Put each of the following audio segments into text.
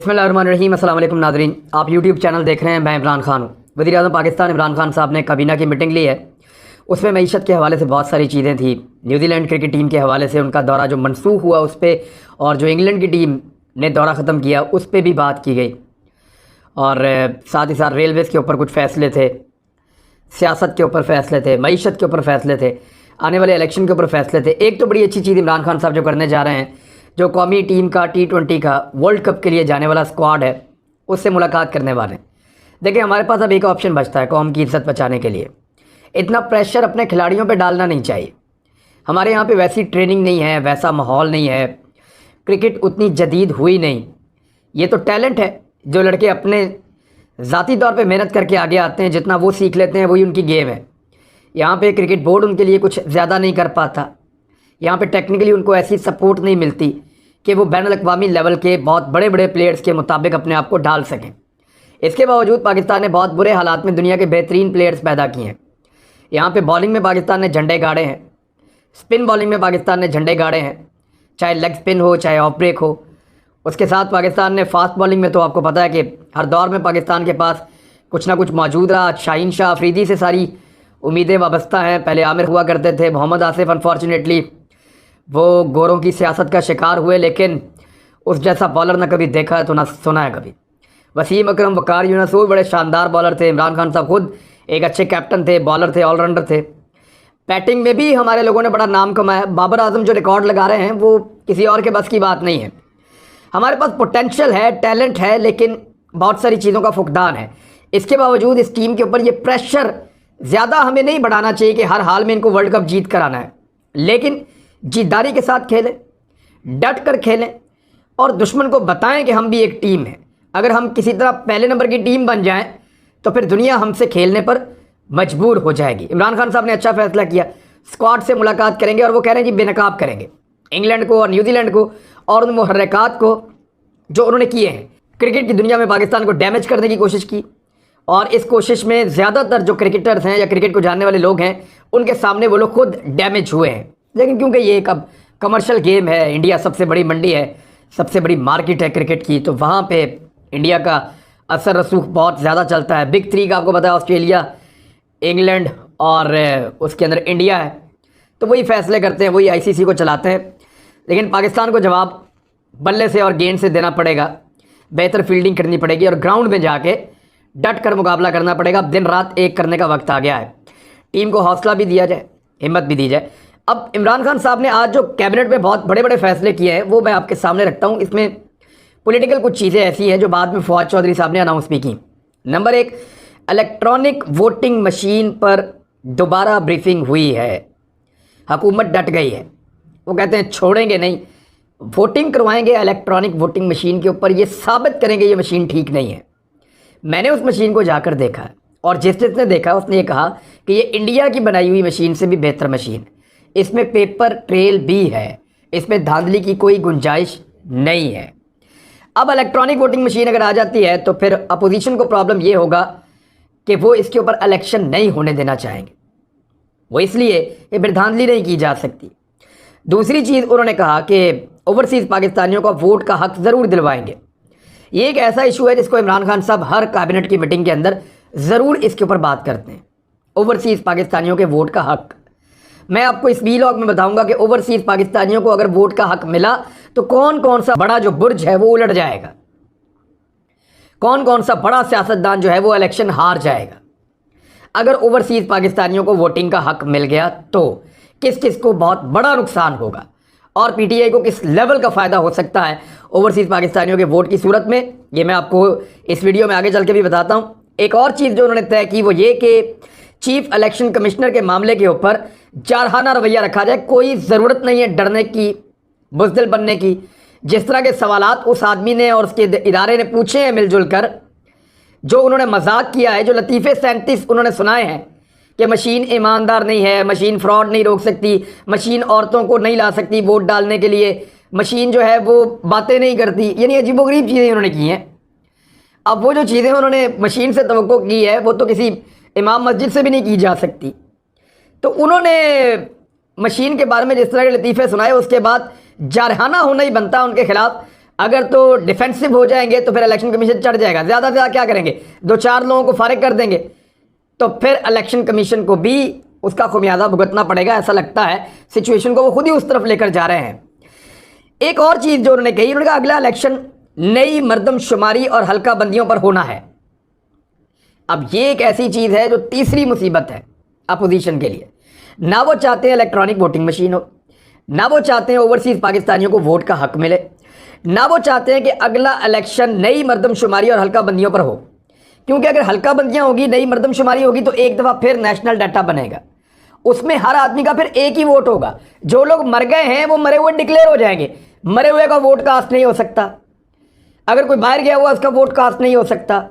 बिस्मिल्लाहिर्रहमानिर्रहीम। अस्सलाम वालेकुम नाज़रीन, आप यूट्यूब चैनल देख रहे हैं। मैं इमरान खान हूँ। वज़ीर-ए-आज़म पाकिस्तान इमरान खान साहब ने काबीना की मीटिंग ली है। उसमें मईशत के हवाले से बहुत सारी चीज़ें थी। न्यूजीलैंड क्रिकेट टीम के हवाले से उनका दौरा जो मनसूख हुआ उस पर, और जो इंग्लैंड की टीम ने दौरा ख़त्म किया उस पर भी बात की गई। और साथ ही साथ रेलवेज़ के ऊपर कुछ फ़ैसले थे, सियासत के ऊपर फ़ैसले थे, मईशत के ऊपर फ़ैसले थे, आने वाले इलेक्शन के ऊपर फ़ैसले थे। एक तो बड़ी अच्छी चीज़ इमरान खान साहब जो करने जा रहे हैं, जो कौमी टीम का T20 का वर्ल्ड कप के लिए जाने वाला स्क्वाड है उससे मुलाकात करने वाले हैं। देखिए, हमारे पास अब एक ऑप्शन बचता है कौम की इज्जत बचाने के लिए। इतना प्रेशर अपने खिलाड़ियों पे डालना नहीं चाहिए। हमारे यहाँ पे वैसी ट्रेनिंग नहीं है, वैसा माहौल नहीं है, क्रिकेट उतनी जदीद हुई नहीं। ये तो टैलेंट है, जो लड़के अपने ज़ाती तौर पे मेहनत करके आगे आते हैं, जितना वो सीख लेते हैं वही उनकी गेम है। यहाँ पे क्रिकेट बोर्ड उनके लिए कुछ ज़्यादा नहीं कर पाता। यहाँ पे टेक्निकली उनको ऐसी सपोर्ट नहीं मिलती कि वो बैनुल अक़वामी लेवल के बहुत बड़े बड़े प्लेयर्स के मुताबिक अपने आप को ढाल सकें। इसके बावजूद पाकिस्तान ने बहुत बुरे हालात में दुनिया के बेहतरीन प्लेयर्स पैदा किए हैं। यहाँ पे बॉलिंग में पाकिस्तान ने झंडे गाड़े हैं, स्पिन बॉलिंग में पाकिस्तान ने झंडे गाड़े हैं, चाहे लेग स्पिन हो चाहे ऑफ ब्रेक हो। उसके साथ पाकिस्तान ने फास्ट बॉलिंग में तो आपको पता है कि हर दौर में पाकिस्तान के पास कुछ ना कुछ मौजूद रहा। शाहीन शाह अफरीदी से सारी उम्मीदें वाबस्ता हैं। पहले आमिर हुआ करते थे, मोहम्मद आसिफ अनफॉर्चुनेटली वो गोरों की सियासत का शिकार हुए, लेकिन उस जैसा बॉलर ना कभी देखा है तो ना सुना है कभी। वसीम अकरम, वकार यूनुस, वो बड़े शानदार बॉलर थे। इमरान खान साहब खुद एक अच्छे कैप्टन थे, बॉलर थे, ऑलराउंडर थे। बैटिंग में भी हमारे लोगों ने बड़ा नाम कमाया। बाबर आजम जो रिकॉर्ड लगा रहे हैं वो किसी और के बस की बात नहीं है। हमारे पास पोटेंशियल है, टैलेंट है, लेकिन बहुत सारी चीज़ों का फुकदान है। इसके बावजूद इस टीम के ऊपर ये प्रेशर ज़्यादा हमें नहीं बढ़ाना चाहिए कि हर हाल में इनको वर्ल्ड कप जीत कर आना है, लेकिन जिद्दारी के साथ खेलें, डट कर खेलें और दुश्मन को बताएं कि हम भी एक टीम है। अगर हम किसी तरह पहले नंबर की टीम बन जाएं तो फिर दुनिया हमसे खेलने पर मजबूर हो जाएगी। इमरान खान साहब ने अच्छा फैसला किया, स्क्वाड से मुलाकात करेंगे और वो कह रहे हैं जी बेनकाब करेंगे इंग्लैंड को और न्यूजीलैंड को और उन मुहर्रिकात को जो उन्होंने किए हैं। क्रिकेट की दुनिया में पाकिस्तान को डैमेज करने की कोशिश की, और इस कोशिश में ज़्यादातर जो क्रिकेटर्स हैं या क्रिकेट को जानने वाले लोग हैं उनके सामने वो लोग खुद डैमेज हुए हैं। लेकिन क्योंकि ये एक अब कमर्शियल गेम है, इंडिया सबसे बड़ी मंडी है, सबसे बड़ी मार्केट है क्रिकेट की, तो वहाँ पे इंडिया का असर रसूख बहुत ज़्यादा चलता है। बिग थ्री का आपको पता है ऑस्ट्रेलिया, इंग्लैंड और उसके अंदर इंडिया है, तो वही फैसले करते हैं, वही ICC को चलाते हैं। लेकिन पाकिस्तान को जवाब बल्ले से और गेंद से देना पड़ेगा, बेहतर फील्डिंग करनी पड़ेगी और ग्राउंड में जाके डट कर मुकाबला करना पड़ेगा। अब दिन रात एक करने का वक्त आ गया है। टीम को हौसला भी दिया जाए, हिम्मत भी दी जाए। अब इमरान खान साहब ने आज जो कैबिनेट में बहुत बड़े बड़े फैसले किए हैं वो मैं आपके सामने रखता हूँ। इसमें पॉलिटिकल कुछ चीज़ें ऐसी हैं जो बाद में फवाद चौधरी साहब ने अनाउंस भी की। नंबर 1, इलेक्ट्रॉनिक वोटिंग मशीन पर दोबारा ब्रीफिंग हुई है। हुकूमत डट गई है, वो कहते हैं छोड़ेंगे नहीं, वोटिंग करवाएंगे इलेक्ट्रॉनिक वोटिंग मशीन के ऊपर, ये साबित करेंगे ये मशीन ठीक नहीं है। मैंने उस मशीन को जाकर देखा है और जिसने देखा उसने ये कहा कि ये इंडिया की बनाई हुई मशीन से भी बेहतर मशीन है। इसमें पेपर ट्रेल भी है, इसमें धांधली की कोई गुंजाइश नहीं है। अब इलेक्ट्रॉनिक वोटिंग मशीन अगर आ जाती है तो फिर अपोजिशन को प्रॉब्लम ये होगा कि वो इसके ऊपर इलेक्शन नहीं होने देना चाहेंगे, वो इसलिए कि फिर धांधली नहीं की जा सकती। दूसरी चीज़ उन्होंने कहा कि ओवरसीज़ पाकिस्तानियों को वोट का हक ज़रूर दिलवाएंगे। ये एक ऐसा इशू है जिसको इमरान खान साहब हर कैबिनेट की मीटिंग के अंदर ज़रूर इसके ऊपर बात करते हैं, ओवरसीज़ पाकिस्तानियों के वोट का हक। मैं आपको इस वीलॉग में बताऊंगा कि ओवरसीज़ पाकिस्तानियों को अगर वोट का हक मिला तो कौन कौन सा बड़ा जो बुर्ज है वो उलट जाएगा, कौन कौन सा बड़ा सियासतदान जो है वो इलेक्शन हार जाएगा। अगर ओवरसीज़ पाकिस्तानियों को वोटिंग का हक मिल गया तो किस किस को बहुत बड़ा नुकसान होगा और PTI को किस लेवल का फ़ायदा हो सकता है ओवरसीज़ पाकिस्तानियों के वोट की सूरत में, ये मैं आपको इस वीडियो में आगे चल के भी बताता हूँ। एक और चीज़ जो उन्होंने तय की वो ये कि चीफ इलेक्शन कमिश्नर के मामले के ऊपर जारहाना रवैया रखा जाए। कोई ज़रूरत नहीं है डरने की, बुज़दिल बनने की। जिस तरह के सवालात उस आदमी ने और उसके इदारे ने पूछे हैं मिलजुल कर, जो उन्होंने मजाक किया है, जो लतीफ़े 37 उन्होंने सुनाए हैं कि मशीन ईमानदार नहीं है, मशीन फ्रॉड नहीं रोक सकती, मशीन औरतों को नहीं ला सकती वोट डालने के लिए, मशीन जो है वो बातें नहीं करती, यानी अजीबोगरीब चीज़ें उन्होंने की हैं। अब वो जो चीज़ें उन्होंने मशीन से तवक्को की है वो तो किसी इमाम मस्जिद से भी नहीं की जा सकती। तो उन्होंने मशीन के बारे में जिस तरह के लतीफ़े सुनाए उसके बाद जारहाना होना ही बनता उनके खिलाफ अगर तो डिफेंसिव हो जाएंगे तो फिर इलेक्शन कमीशन चढ़ जाएगा, ज़्यादा से ज़्यादा क्या करेंगे, 2-4 लोगों को फारिग कर देंगे, तो फिर इलेक्शन कमीशन को भी उसका खुमियाजा भुगतना पड़ेगा। ऐसा लगता है सिचुएशन को वो खुद ही उस तरफ लेकर जा रहे हैं। एक और चीज़ जो उन्होंने कही, उन्होंने कहा अगला इलेक्शन नई मर्दमशुमारी और हल्का बंदियों पर होना है। अब ये एक ऐसी चीज़ है जो तीसरी मुसीबत है अपोजिशन के लिए। ना वो चाहते हैं इलेक्ट्रॉनिक वोटिंग मशीन हो, ना वो चाहते हैं ओवरसीज़ पाकिस्तानियों को वोट का हक मिले, ना वो चाहते हैं कि अगला इलेक्शन नई मर्दमशुमारी और हल्का बंदियों पर हो। क्योंकि अगर हल्का बंदियाँ होगी, नई मर्दमशुमारी होगी तो एक दफ़ा फिर नेशनल डाटा बनेगा, उसमें हर आदमी का फिर एक ही वोट होगा। जो लोग मर गए हैं वो मरे हुए डिक्लेयर हो जाएंगे, मरे हुए का वोट कास्ट नहीं हो सकता। अगर कोई बाहर गया हुआ उसका वोट कास्ट नहीं हो सकता।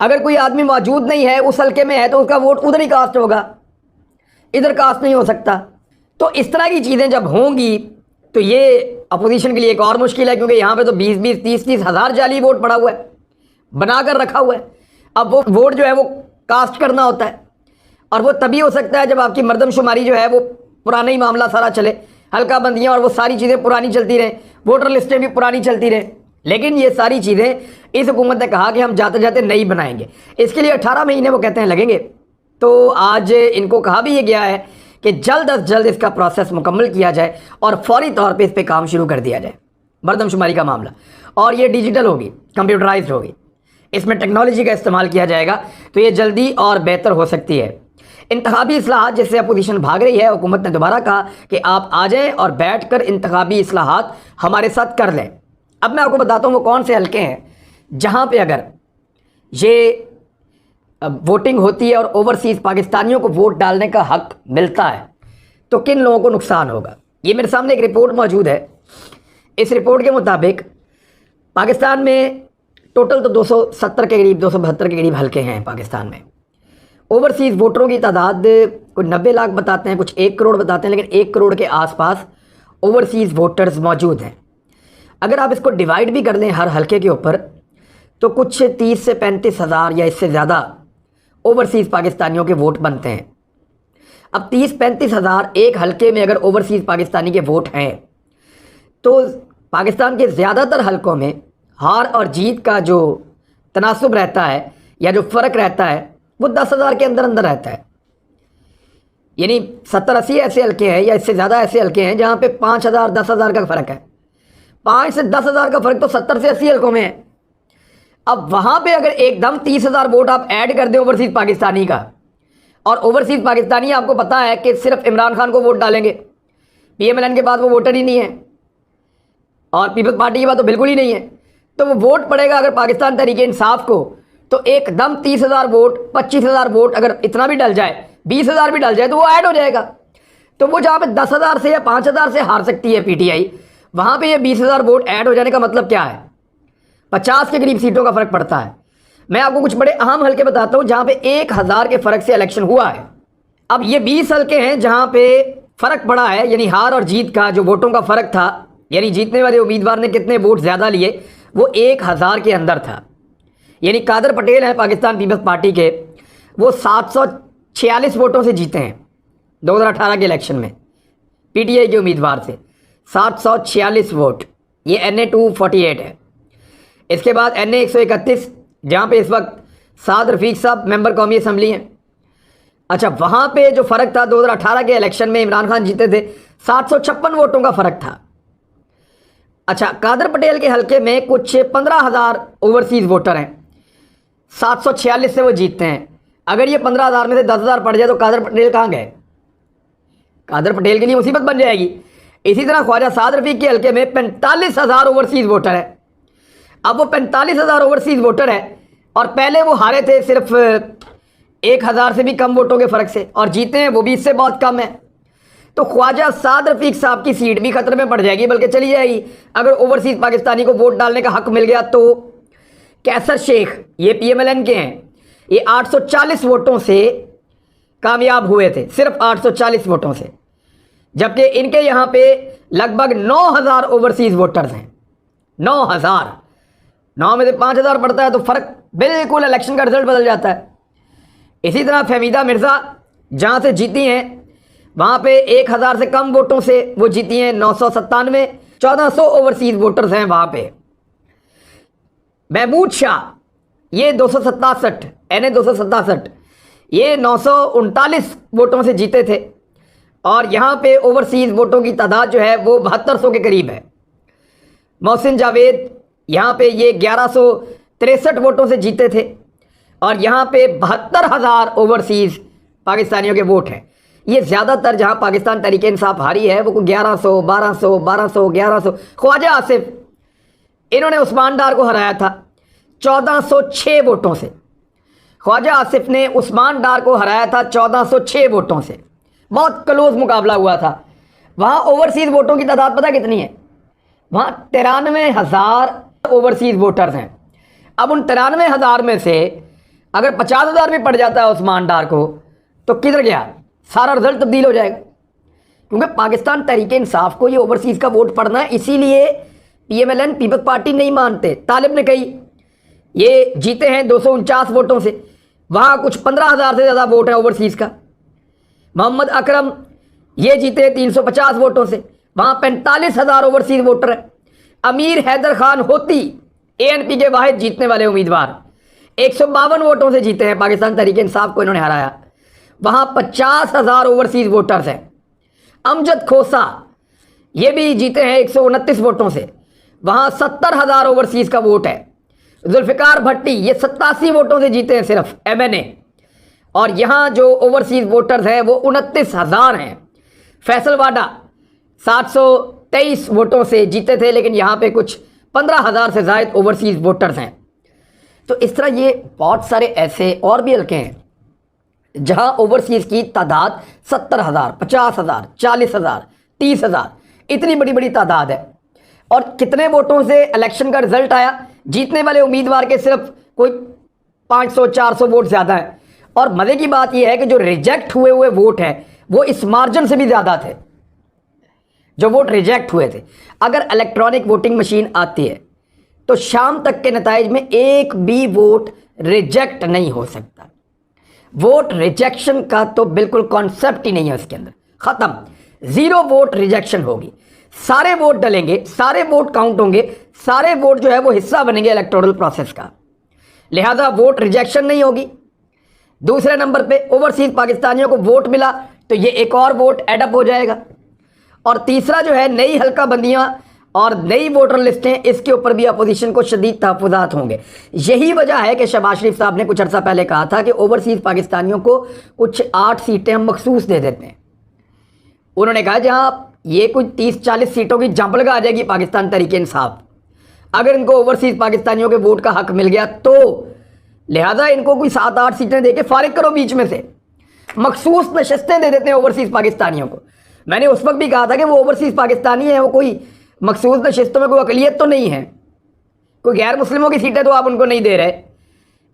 अगर कोई आदमी मौजूद नहीं है, उस हल्के में है, तो उसका वोट उधर ही कास्ट होगा, इधर कास्ट नहीं हो सकता। तो इस तरह की चीज़ें जब होंगी तो ये अपोजिशन के लिए एक और मुश्किल है, क्योंकि यहाँ पे तो 20-20, 30-30 हज़ार जाली वोट पड़ा हुआ है, बना कर रखा हुआ है। अब वो वोट जो है वो कास्ट करना होता है, और वो तभी हो सकता है जब आपकी मर्दमशुमारी जो है वो पुराना ही मामला सारा चले, हल्का बंदियाँ और वो सारी चीज़ें पुरानी चलती रहें, वोटर लिस्टें भी पुरानी चलती रहें। लेकिन ये सारी चीज़ें इस हुकूमत ने कहा कि हम जाते जाते नहीं बनाएंगे, इसके लिए 18 महीने वो कहते हैं लगेंगे। तो आज इनको कहा भी ये गया है कि जल्द अज जल्द इसका प्रोसेस मुकम्मल किया जाए और फौरी तौर पे इस पर काम शुरू कर दिया जाए, मर्दमशुमारी का मामला। और ये डिजिटल होगी, कंप्यूटराइज्ड होगी, इसमें टेक्नोलॉजी का इस्तेमाल किया जाएगा, तो ये जल्दी और बेहतर हो सकती है। इंतखाबी इस्लाहात जिससे अपोजिशन भाग रही है, हुकूमत ने दोबारा कहा कि आप आ जाएँ और बैठ कर इंतखाबी इस्लाहात हमारे साथ कर लें। अब मैं आपको बताता हूँ वो कौन से हल्के हैं जहाँ पे अगर ये वोटिंग होती है और ओवरसीज़ पाकिस्तानियों को वोट डालने का हक मिलता है तो किन लोगों को नुकसान होगा। ये मेरे सामने एक रिपोर्ट मौजूद है। इस रिपोर्ट के मुताबिक पाकिस्तान में टोटल तो 270 के करीब, 272 के करीब हल्के हैं पाकिस्तान में। ओवरसीज़ वोटरों की तादाद कुछ 90 लाख बताते हैं, कुछ 1 करोड़ बताते हैं, लेकिन 1 करोड़ के आसपास ओवरसीज़ वोटर्स मौजूद हैं। अगर आप इसको डिवाइड भी कर लें हर हल्के के ऊपर तो कुछ 30 से 35 हज़ार या इससे ज़्यादा ओवरसीज़ पाकिस्तानियों के वोट बनते हैं। अब 30-35 हज़ार एक हल्के में अगर ओवरसीज़ पाकिस्तानी के वोट हैं तो पाकिस्तान के ज़्यादातर हल्कों में हार और जीत का जो तनासुब रहता है या जो फ़र्क रहता है वो 10,000 के अंदर अंदर रहता है। यानी 70-80 ऐसे हल्के हैं या इससे ज़्यादा ऐसे हल्के हैं जहाँ पे 5,000 10,000 का फ़र्क है। 5 से 10,000 का फ़र्क तो 70 से 80 हल्कों में है। अब वहाँ पे अगर एकदम 30,000 वोट आप ऐड कर दें ओवरसीज़ पाकिस्तानी का, और ओवरसीज़ पाकिस्तानी आपको पता है कि सिर्फ इमरान खान को वोट डालेंगे, PMLN के बाद वो वोटर ही नहीं है और पीपल्स पार्टी के बाद तो बिल्कुल ही नहीं है, तो वो वोट पड़ेगा अगर पाकिस्तान तहरीके इंसाफ को तो एकदम 30,000 वोट, 25,000 वोट अगर इतना भी डल जाए, 20,000 भी डल जाए तो वो ऐड हो जाएगा। तो वो जहाँ पे 10,000 से या 5,000 से हार सकती है PTI, वहाँ पे ये 20,000 वोट ऐड हो जाने का मतलब क्या है, 50 के करीब सीटों का फ़र्क पड़ता है। मैं आपको कुछ बड़े अहम हल्के बताता हूँ जहाँ पे 1,000 के फ़र्क से इलेक्शन हुआ है। अब ये 20 हल्के हैं जहाँ पे फ़र्क पड़ा है, यानी हार और जीत का जो वोटों का फ़र्क था, यानी जीतने वाले उम्मीदवार ने कितने वोट ज़्यादा लिए, वो 1,000 के अंदर था। यानी कादर पटेल हैं पाकिस्तान पीपल्स पार्टी के, वो 746 वोटों से जीते हैं 2018 के इलेक्शन में PTI के उम्मीदवार से 746 वोट। ये NA 248 है। इसके बाद NA 131 जहाँ पे इस वक्त साद रफ़ीक साहब मेंबर कौमी असम्बली हैं। अच्छा, वहाँ पे जो फ़र्क था 2018 के इलेक्शन में इमरान खान जीते थे, 756 वोटों का फ़र्क था। अच्छा, कादर पटेल के हल्के में कुछ 15,000 ओवरसीज़ वोटर हैं, 746 से वो जीतते हैं। अगर ये 15,000 में से 10,000 पड़ जाए तो कादर पटेल कहाँ गए, कादर पटेल के लिए मुसीबत बन जाएगी। इसी तरह ख्वाजा साद रफ़ीक के हल्के में 45,000 ओवरसीज़ वोटर है। अब वो 45,000 ओवरसीज़ वोटर है और पहले वो हारे थे सिर्फ 1,000 से भी कम वोटों के फ़र्क से, और जीते हैं वो भी इससे बहुत कम है। तो ख्वाजा साद रफ़ीक साहब की सीट भी खतरे में पड़ जाएगी, बल्कि चली जाएगी अगर ओवरसीज़ पाकिस्तानी को वोट डालने का हक मिल गया तो। कैसर शेख, ये PMLN के हैं, ये 840 वोटों से कामयाब हुए थे, सिर्फ 840 वोटों से, जबकि इनके यहाँ पे लगभग 9,000 ओवरसीज़ वोटर्स हैं। 9,000, 9 में से 5,000 पड़ता है तो फ़र्क बिल्कुल इलेक्शन का रिजल्ट बदल जाता है। इसी तरह फहमीदा मिर्ज़ा जहाँ से जीती हैं वहाँ पे 1,000 से कम वोटों से वो जीती हैं, 997, 1,400 ओवरसीज़ वोटर्स हैं वहाँ पे। महमूद शाह ये 267, NA 267, ये 939 वोटों से जीते थे और यहाँ पे ओवरसीज़ वोटों की तादाद जो है वो 7200 के करीब है। मोहसिन जावेद यहाँ पे ये 1163 वोटों से जीते थे और यहाँ पे 72,000 ओवरसीज़ पाकिस्तानियों के वोट हैं। ये ज़्यादातर जहाँ पाकिस्तान तहरीक इंसाफ हारी है वो 1100, 1200, 1200, 1100। ख्वाजा आसिफ इन्होंने उस्मान डार को हराया था 1406 वोटों से। ख्वाजा आसिफ ने उस्मान डार को हराया था 1406 वोटों से। बहुत क्लोज मुकाबला हुआ था। वहाँ ओवरसीज़ वोटों की तादाद पता कितनी है? वहाँ 93,000 ओवरसीज़ वोटर्स हैं। अब उन 93,000 में से अगर 50,000 भी पड़ जाता है उस्मान डार को तो किधर गया? सारा रिजल्ट तब्दील हो जाएगा। क्योंकि पाकिस्तान तहरीक इंसाफ को ये ओवरसीज़ का वोट पड़ना है, इसीलिए PMLN पीपल्स पार्टी नहीं मानते। तालिब ने कही ये जीते हैं 249 वोटों से, वहाँ कुछ 15,000 से ज़्यादा वोट है ओवरसीज़ का। मोहम्मद अकरम ये जीते 350 वोटों से, वहाँ 45,000 ओवरसीज़ वोटर है। अमीर हैदर खान होती ANP के वाहिद जीतने वाले उम्मीदवार 152 वोटों से जीते हैं। पाकिस्तान तहरीक इंसाफ को इन्होंने हराया, वहाँ 50,000 ओवरसीज़ वोटर्स हैं। अमजद खोसा ये भी जीते हैं 129 वोटों से, वहाँ 70,000 ओवरसीज़ का वोट है। जुल्फ़िकार भट्टी ये 87 वोटों से जीते हैं सिर्फ MNA, और यहाँ जो ओवरसीज़ वोटर्स हैं वो 29,000 हैं। फैसल वाडा 723 वोटों से जीते थे, लेकिन यहाँ पे कुछ 15,000 से ज़ायद ओवरसीज़ वोटर्स हैं। तो इस तरह ये बहुत सारे ऐसे और भी हल्के हैं जहाँ ओवरसीज़ की तादाद 70,000, 50,000, 40,000, 30,000, इतनी बड़ी बड़ी तादाद है। और कितने वोटों से इलेक्शन का रिजल्ट आया? जीतने वाले उम्मीदवार के सिर्फ कोई 500-400 वोट ज़्यादा है। और मज़े की बात यह है कि जो रिजेक्ट हुए वोट हैं वो इस मार्जिन से भी ज़्यादा थे जो वोट रिजेक्ट हुए थे। अगर इलेक्ट्रॉनिक वोटिंग मशीन आती है तो शाम तक के नताइज में एक भी वोट रिजेक्ट नहीं हो सकता। वोट रिजेक्शन का तो बिल्कुल कॉन्सेप्ट ही नहीं है उसके अंदर, ख़त्म। 0 वोट रिजेक्शन होगी। सारे वोट डलेंगे, सारे वोट काउंट होंगे, सारे वोट जो है वो हिस्सा बनेंगे इलेक्टोरल प्रोसेस का, लिहाजा वोट रिजेक्शन नहीं होगी। दूसरे नंबर पे ओवरसीज़ पाकिस्तानियों को वोट मिला तो ये एक और वोट एडअप हो जाएगा। और तीसरा जो है नई हल्का बंदियाँ और नई वोटर लिस्टें, इसके ऊपर भी अपोजिशन को शदीद तहफ़्फ़ुज़ात होंगे। यही वजह है कि शहबाज शरीफ साहब ने कुछ अर्सा पहले कहा था कि ओवरसीज़ पाकिस्तानियों को कुछ 8 सीटें हम मखसूस दे देते हैं। उन्होंने कहा जहाँ ये कुछ 30-40 सीटों की जंप लगा आ जाएगी पाकिस्तान तहरीक इंसाफ, अगर इनको ओवरसीज़ पाकिस्तानियों के वोट का हक मिल गया तो लिहाजा इनको कोई 7-8 सीटें देके फारिग करो, बीच में से मखसूस नशस्तें दे देते हैं ओवरसीज़ पाकिस्तानियों को। मैंने उस वक्त भी कहा था कि वो ओवरसीज़ पाकिस्तानी है, वो कोई मखसूस नशस्तों में कोई अकलियत तो नहीं है, कोई गैर मुस्लिमों की सीटें तो आप उनको नहीं दे रहे,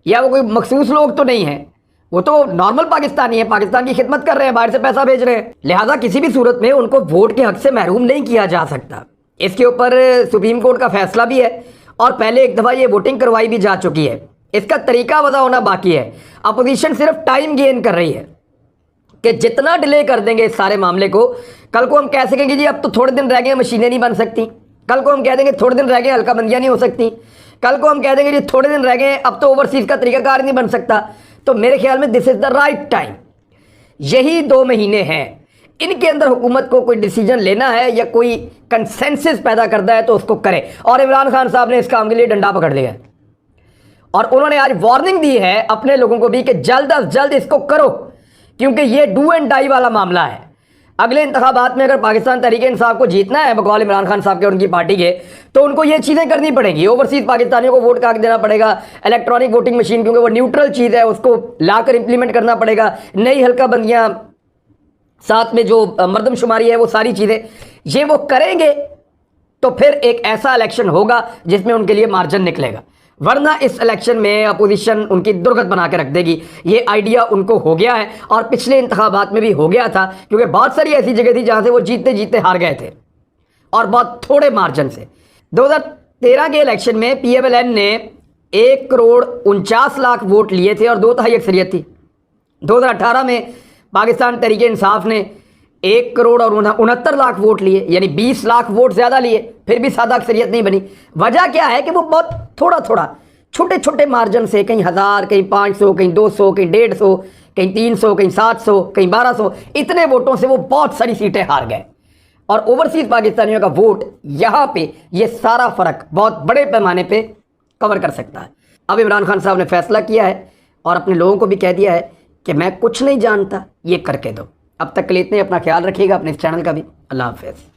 या वो कोई मखसूस लोग तो नहीं हैं, वो तो नॉर्मल पाकिस्तानी है, पाकिस्तान की खिदमत कर रहे हैं, बाहर से पैसा भेज रहे हैं। लिहाजा किसी भी सूरत में उनको वोट के हक से महरूम नहीं किया जा सकता। इसके ऊपर सुप्रीम कोर्ट का फैसला भी है और पहले एक दफ़ा ये वोटिंग करवाई भी जा चुकी है। इसका तरीका वजह होना बाकी है। अपोजिशन सिर्फ टाइम गेन कर रही है कि जितना डिले कर देंगे इस सारे मामले को, कल को हम कह सकेंगे जी अब तो थोड़े दिन रह गए मशीनें नहीं बन सकती, कल को हम कह देंगे थोड़े दिन रह गए हल्का बंदियाँ नहीं हो सकती, कल को हम कह देंगे जी थोड़े दिन रह गए अब तो ओवरसीज़ का तरीकाकार नहीं बन सकता। तो मेरे ख्याल में this is the right time. यही 2 महीने हैं, इनके अंदर हुकूमत को कोई डिसीजन लेना है या कोई कंसेंसस पैदा करना है तो उसको करे। और इमरान खान साहब ने इस काम के लिए डंडा पकड़ लिया है और उन्होंने आज वार्निंग दी है अपने लोगों को भी कि जल्द अज जल्द इसको करो, क्योंकि ये डू एंड डाई वाला मामला है। अगले इंतखाबात में अगर पाकिस्तान तहरीक इंसाफ को जीतना है बकौल इमरान खान साहब के और उनकी पार्टी के, तो उनको ये चीज़ें करनी पड़ेंगी। ओवरसीज़ पाकिस्तानियों को वोट का हक देना पड़ेगा, इलेक्ट्रॉनिक वोटिंग मशीन क्योंकि वो न्यूट्रल चीज़ है उसको लाकर इंप्लीमेंट करना पड़ेगा, नई हल्का बंदियाँ, साथ में जो मर्दमशुमारी है, वो सारी चीज़ें ये वो करेंगे तो फिर एक ऐसा इलेक्शन होगा जिसमें उनके लिए मार्जिन निकलेगा। वरना इस इलेक्शन में अपोजिशन उनकी दुर्गत बना के रख देगी। ये आइडिया उनको हो गया है और पिछले इंतखाबात में भी हो गया था, क्योंकि बहुत सारी ऐसी जगह थी जहाँ से वो जीतते जीतते हार गए थे और बहुत थोड़े मार्जिन से। 2013 के इलेक्शन में PMLN ने 1,49,00,000 वोट लिए थे और 2/3 अक्सरियत थी। 2018 में पाकिस्तान तहरीक इंसाफ ने 1,69,00,000 वोट लिए, यानी 20 लाख वोट ज़्यादा लिए, फिर भी सादा अक्सरियत नहीं बनी। वजह क्या है कि वो बहुत थोड़ा थोड़ा छोटे छोटे मार्जिन से, कहीं 1000, कहीं 500, कहीं 200, कहीं 150, कहीं 300, कहीं 700, कहीं 1200, इतने वोटों से वो बहुत सारी सीटें हार गए। और ओवरसीज़ पाकिस्तानियों का वोट यहाँ पे ये सारा फ़र्क बहुत बड़े पैमाने पे कवर कर सकता है। अब इमरान खान साहब ने फैसला किया है और अपने लोगों को भी कह दिया है कि मैं कुछ नहीं जानता, ये करके दो। अब तक के लिए इतने, अपना ख्याल रखिएगा, अपने इस चैनल का भी। अल्लाह हाफ़िज़।